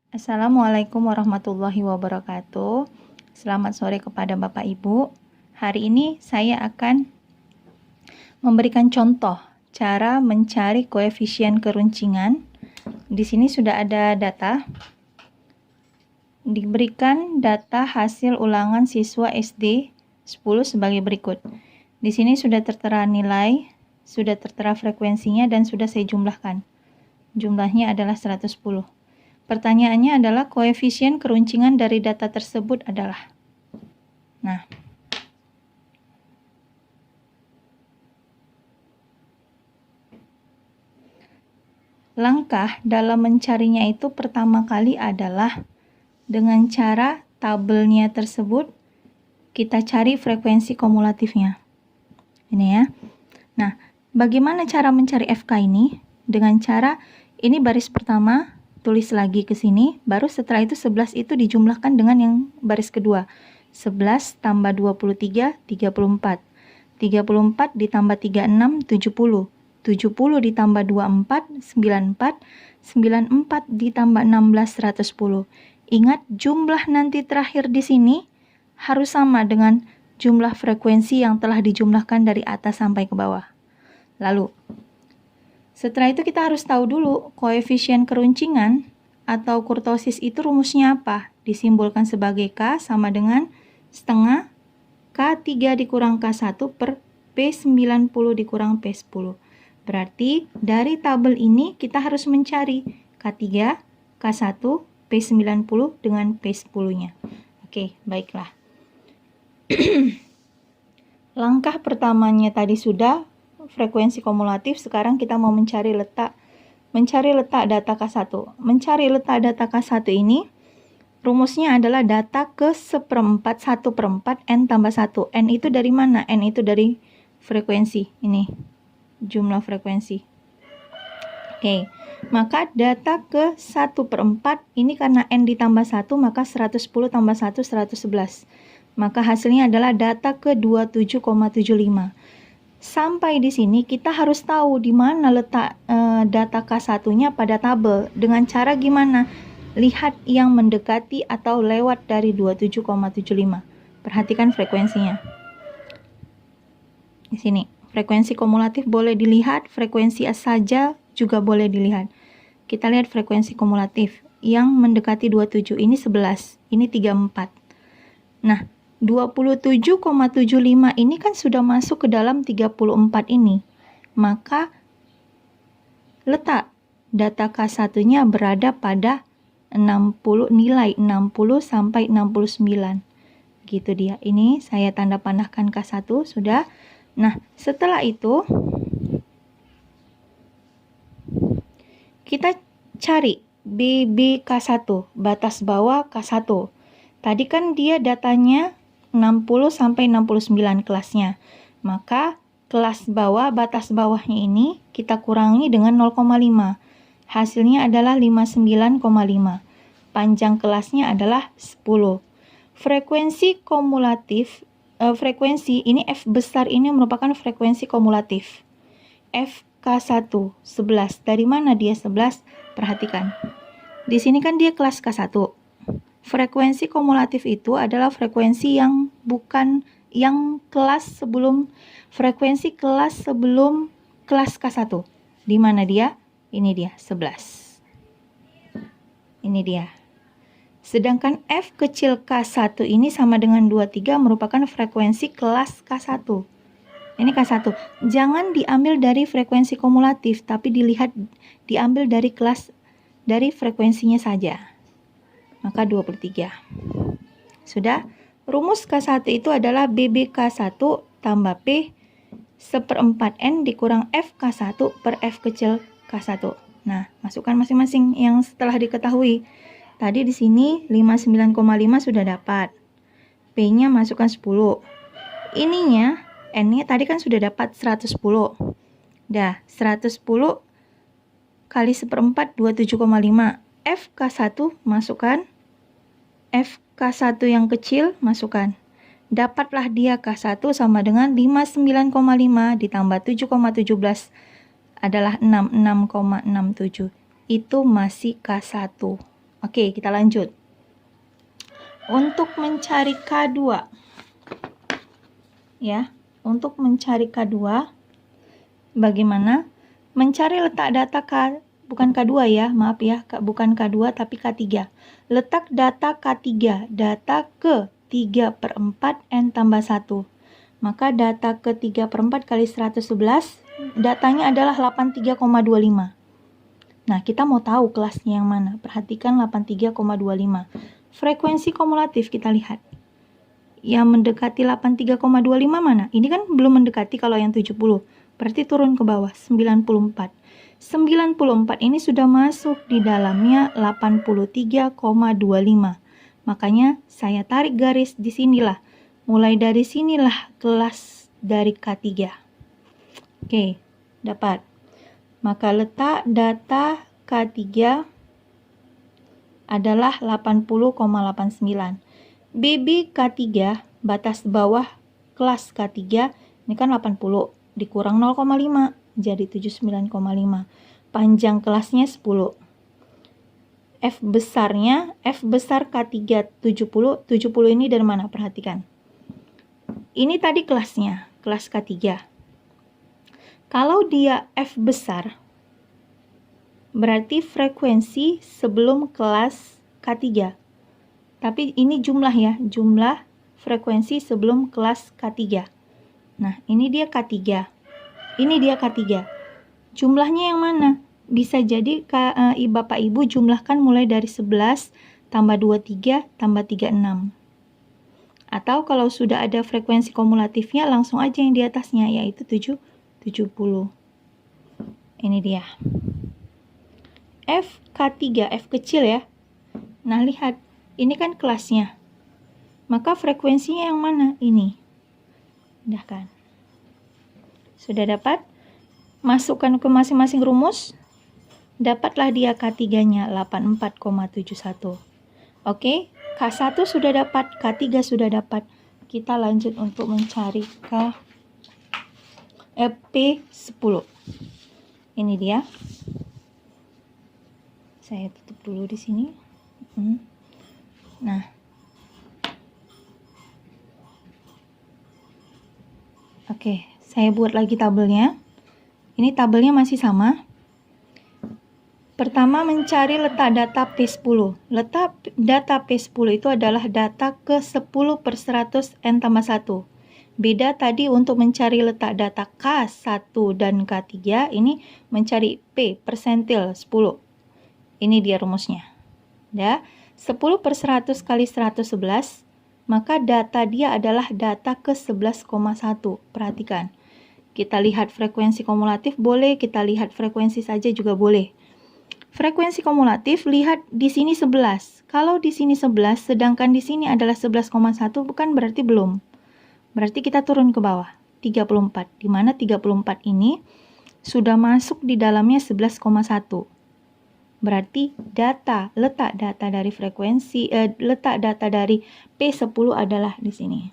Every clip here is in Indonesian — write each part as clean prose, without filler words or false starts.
Assalamualaikum warahmatullahi wabarakatuh. Selamat sore kepada Bapak Ibu. Hari ini saya akan memberikan contoh cara mencari koefisien keruncingan. Di sini sudah ada data. Diberikan data hasil ulangan siswa SD 10 sebagai berikut. Di sini sudah tertera nilai, sudah tertera frekuensinya, dan sudah saya jumlahkan. Jumlahnya adalah 110. Pertanyaannya adalah koefisien keruncingan dari data tersebut adalah. Nah, langkah dalam mencarinya itu pertama kali adalah dengan cara tabelnya tersebut kita cari frekuensi kumulatifnya. Ini ya. Nah, bagaimana cara mencari FK ini? Dengan cara ini baris pertama, tulis lagi ke sini, baru setelah itu 11 itu dijumlahkan dengan yang baris kedua. 11 tambah 23, 34. 34 ditambah 36, 70. 70 ditambah 24, 94. 94 ditambah 16, 110. Ingat, jumlah nanti terakhir di sini harus sama dengan jumlah frekuensi yang telah dijumlahkan dari atas sampai ke bawah. Lalu, setelah itu kita harus tahu dulu koefisien keruncingan atau kurtosis itu rumusnya apa? Disimbolkan sebagai K sama dengan setengah K3 dikurang K1 per P90 dikurang P10. Berarti dari tabel ini kita harus mencari K3, K1, P90 dengan P10-nya. Oke, baiklah. Langkah pertamanya tadi sudah frekuensi kumulatif, sekarang kita mau mencari letak data K1. Mencari letak data K1 ini rumusnya adalah data ke seperempat 1/4 N tambah 1. N itu dari mana? N itu dari frekuensi. Ini jumlah frekuensi. Oke, maka data ke 1/4 ini karena N ditambah 1 maka 110 tambah 1 111. Maka hasilnya adalah data ke 27,75. Sampai di sini kita harus tahu di mana letak data K1-nya pada tabel. Dengan cara gimana? Lihat yang mendekati atau lewat dari 27,75. Perhatikan frekuensinya. Di sini, frekuensi kumulatif boleh dilihat, frekuensi saja juga boleh dilihat. Kita lihat frekuensi kumulatif. Yang mendekati 27 ini 11, ini 34. Nah, 27,75 ini kan sudah masuk ke dalam 34 ini. Maka letak data K1-nya berada pada 60, nilai 60 sampai 69. Gitu dia. Ini saya tanda panahkan K1 sudah. Nah, setelah itu kita cari BBK1, batas bawah K1. Tadi kan dia datanya 60 sampai 69 kelasnya. Maka kelas bawah, batas bawahnya ini kita kurangi dengan 0,5. Hasilnya adalah 59,5. Panjang kelasnya adalah 10. Frekuensi kumulatif, frekuensi ini F besar ini merupakan frekuensi kumulatif. FK1 11. Dari mana dia 11? Perhatikan. Di sini kan dia kelas K1. Frekuensi kumulatif itu adalah frekuensi yang bukan yang kelas sebelum frekuensi kelas sebelum kelas K1. Di mana dia? Ini dia 11. Ini dia. Sedangkan F kecil K1 ini sama dengan 23 merupakan frekuensi kelas K1. Ini K1. Jangan diambil dari frekuensi kumulatif, tapi diambil dari kelas dari frekuensinya saja. Maka 23. Sudah, rumus K1 itu adalah BBK1 tambah P seperempat N dikurang FK1 per F kecil K1. Nah, masukkan masing-masing yang setelah diketahui. Tadi di sini 59,5 sudah dapat. P-nya masukkan 10. Ininya, N-nya tadi kan sudah dapat 110. Dah, 110 kali seperempat 27,5. FK1 masukkan, FK1 yang kecil masukkan. Dapatlah dia K1 sama dengan 59,5 ditambah 7,17 adalah 66,67. Itu masih K1. Oke, kita lanjut. Untuk mencari K2, ya, untuk mencari K2, bagaimana? Mencari letak data bukan K2 ya, maaf ya, bukan K2 tapi K3. Letak data K3, data ke 3/4 N tambah 1. Maka data ke 3/4 kali 111, datanya adalah 83,25. Nah, kita mau tahu kelasnya yang mana. Perhatikan 83,25. Frekuensi kumulatif kita lihat. Yang mendekati 83,25 mana? Ini kan belum mendekati kalau yang 70. Berarti turun ke bawah, 94. 94 ini sudah masuk di dalamnya 83,25. Makanya saya tarik garis di sinilah. Mulai dari sinilah kelas dari K3. Oke, dapat. Maka letak data K3 adalah 80,89. BB K3, batas bawah kelas K3, ini kan 80, dikurang 0,5, jadi 79,5. Panjang kelasnya 10. F besarnya, F besar K3 70, 70 ini dari mana? Perhatikan. Ini tadi kelasnya, kelas K3. Kalau dia F besar, berarti frekuensi sebelum kelas K3. Tapi ini jumlah ya, jumlah frekuensi sebelum kelas K3. Nah, ini dia K3. Ini dia K3. Jumlahnya yang mana? Bisa jadi Bapak Ibu jumlahkan mulai dari 11 tambah 23 tambah 36. Atau kalau sudah ada frekuensi kumulatifnya, langsung aja yang di atasnya, yaitu 70. Ini dia. F K3, F kecil ya. Nah, lihat. Ini kan kelasnya. Maka frekuensinya yang mana? Ini. Udah kan? Sudah dapat? Masukkan ke masing-masing rumus. Dapatlah dia K3-nya 84,71. Oke, K1 sudah dapat, K3 sudah dapat. Kita lanjut untuk mencari P10. Ini dia. Saya tutup dulu di sini. Nah, oke, saya buat lagi tabelnya. Ini tabelnya masih sama. Pertama, mencari letak data P10. Letak data P10 itu adalah data ke 10/100 N tambah 1. Beda tadi untuk mencari letak data K1 dan K3, ini mencari P, persentil 10. Ini dia rumusnya. Ya. 10/100 kali 111, maka data dia adalah data ke 11,1. Perhatikan. Kita lihat frekuensi kumulatif boleh, kita lihat frekuensi saja juga boleh. Frekuensi kumulatif, lihat di sini 11. Kalau di sini 11, sedangkan di sini adalah 11,1, bukan berarti belum. Berarti kita turun ke bawah, 34. Di mana 34 ini sudah masuk di dalamnya 11,1. Berarti letak data dari frekuensi, letak data dari P10 adalah di sini.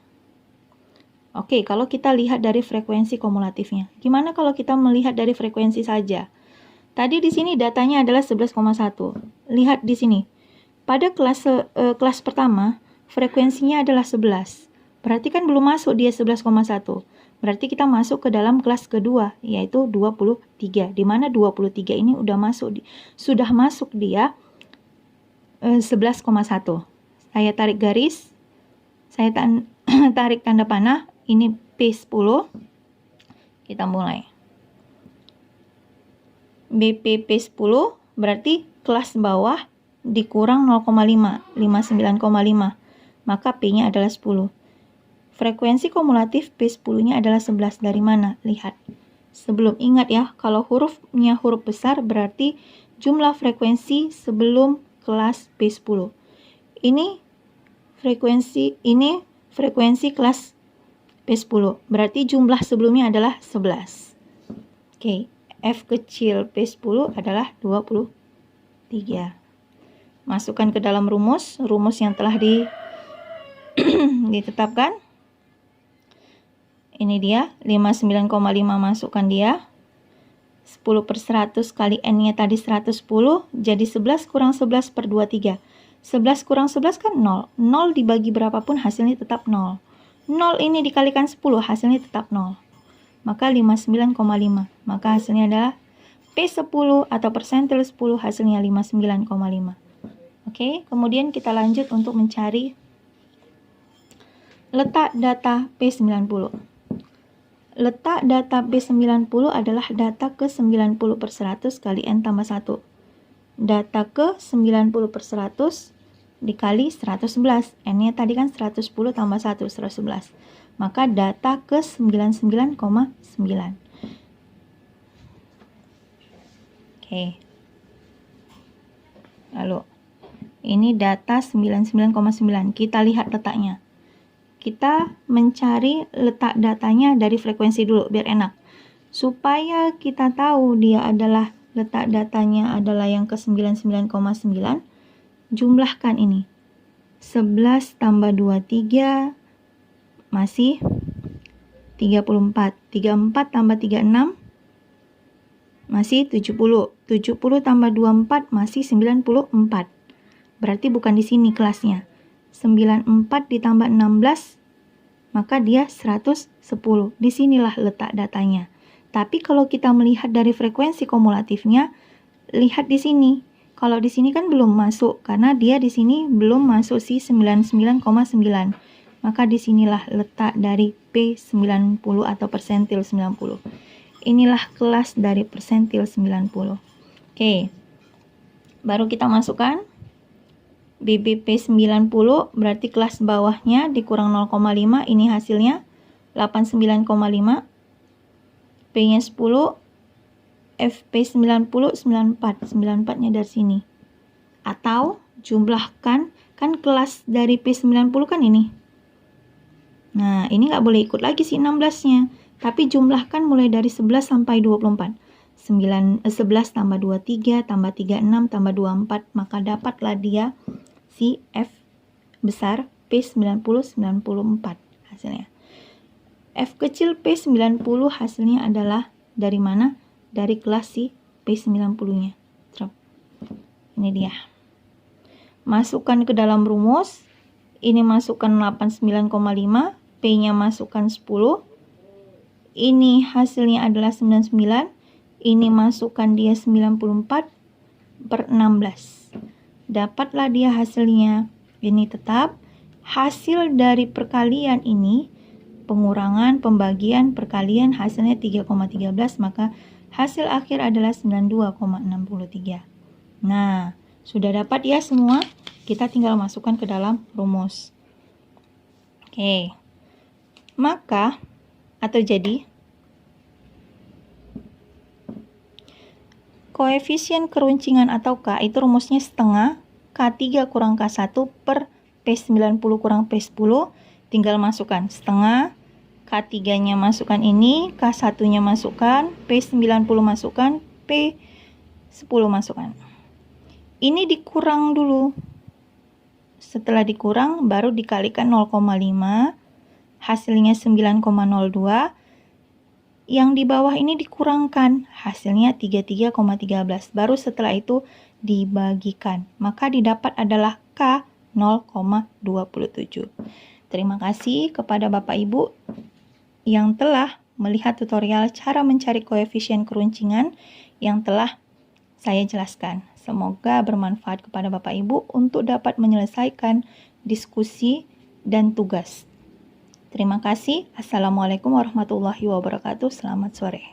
Oke, kalau kita lihat dari frekuensi kumulatifnya. Gimana kalau kita melihat dari frekuensi saja? Tadi di sini datanya adalah 11,1. Lihat di sini. Pada kelas pertama, frekuensinya adalah 11. Berarti kan belum masuk dia 11,1. Berarti kita masuk ke dalam kelas kedua, yaitu 23. Di mana 23 ini sudah masuk dia 11,1. Saya tarik garis, saya tarik tanda panah, ini P10. Kita mulai. BP P10 berarti kelas bawah dikurang 0,5, 59,5. Maka P-nya adalah 10. Frekuensi kumulatif P10-nya adalah 11. Dari mana? Lihat. Sebelum, ingat ya, kalau hurufnya huruf besar berarti jumlah frekuensi sebelum kelas P10. Ini frekuensi kelas P10. Berarti jumlah sebelumnya adalah 11. Oke, F kecil P10 adalah 23. Masukkan ke dalam rumus yang telah ditetapkan. Ini dia, 59,5 masukkan dia. 10/100 kali N-nya tadi 110, jadi 11 kurang 11 per 23. 11 kurang 11 kan 0. 0 dibagi berapapun hasilnya tetap 0. 0 ini dikalikan 10, hasilnya tetap 0. Maka 59,5. Maka hasilnya adalah P10 atau persentil 10 hasilnya 59,5. Oke, kemudian kita lanjut untuk mencari letak data P90. Letak data P90 adalah data ke 90/100 kali N tambah 1. Data ke 90/100 dikali 111. N-nya tadi kan 110 tambah 1, 111. Maka data ke 99,9. Oke. Lalu, ini data 99,9. Kita lihat letaknya. Kita mencari letak datanya dari frekuensi dulu, biar enak. Supaya kita tahu dia adalah letak datanya adalah yang ke 99,9, jumlahkan ini. 11 tambah 23 masih 34. 34 tambah 36 masih 70. 70 tambah 24 masih 94. Berarti bukan di sini kelasnya. 94 ditambah 16, maka dia 110. Disinilah letak datanya. Tapi kalau kita melihat dari frekuensi kumulatifnya, lihat di sini. Kalau di sini kan belum masuk, karena dia di sini belum masuk si 99,9. Maka disinilah letak dari P90 atau persentil 90. Inilah kelas dari persentil 90. Oke, baru kita masukkan BBP 90, berarti kelas bawahnya dikurang 0,5, ini hasilnya 89,5. P-nya 10, FP 90, 94. 94-nya dari sini. Atau jumlahkan, kan kelas dari P90 kan ini. Nah, ini nggak boleh ikut lagi si 16-nya. Tapi jumlahkan mulai dari 11 sampai 24. 11 tambah 23, tambah 36, tambah 24. Maka dapatlah dia si F besar P90, 94 hasilnya. F kecil P90 hasilnya adalah dari mana? Dari kelas si P90-nya. Ini dia. Masukkan ke dalam rumus. Ini masukkan 89,5. P-nya masukkan 10. Ini hasilnya adalah 99. Ini masukkan dia 94/16. Dapatlah dia hasilnya. Ini tetap hasil dari perkalian ini, pengurangan, pembagian, perkalian, hasilnya 3,13, maka hasil akhir adalah 92,63. Nah, sudah dapat ya semua. Kita tinggal masukkan ke dalam rumus. Oke. Maka, atau jadi, koefisien keruncingan atau K itu rumusnya setengah K3 kurang K1 per P90 kurang P10. Tinggal masukkan setengah, K3-nya masukkan ini, K1-nya masukkan, P90 masukkan, P10 masukkan. Ini dikurang dulu. Setelah dikurang, baru dikalikan 0,5, hasilnya 9,02. Yang di bawah ini dikurangkan, hasilnya 33,13. Baru setelah itu dibagikan. Maka didapat adalah K 0,27. Terima kasih kepada Bapak Ibu yang telah melihat tutorial cara mencari koefisien keruncingan yang telah saya jelaskan. Semoga bermanfaat kepada Bapak Ibu untuk dapat menyelesaikan diskusi dan tugas. Terima kasih. Assalamualaikum warahmatullahi wabarakatuh. Selamat sore.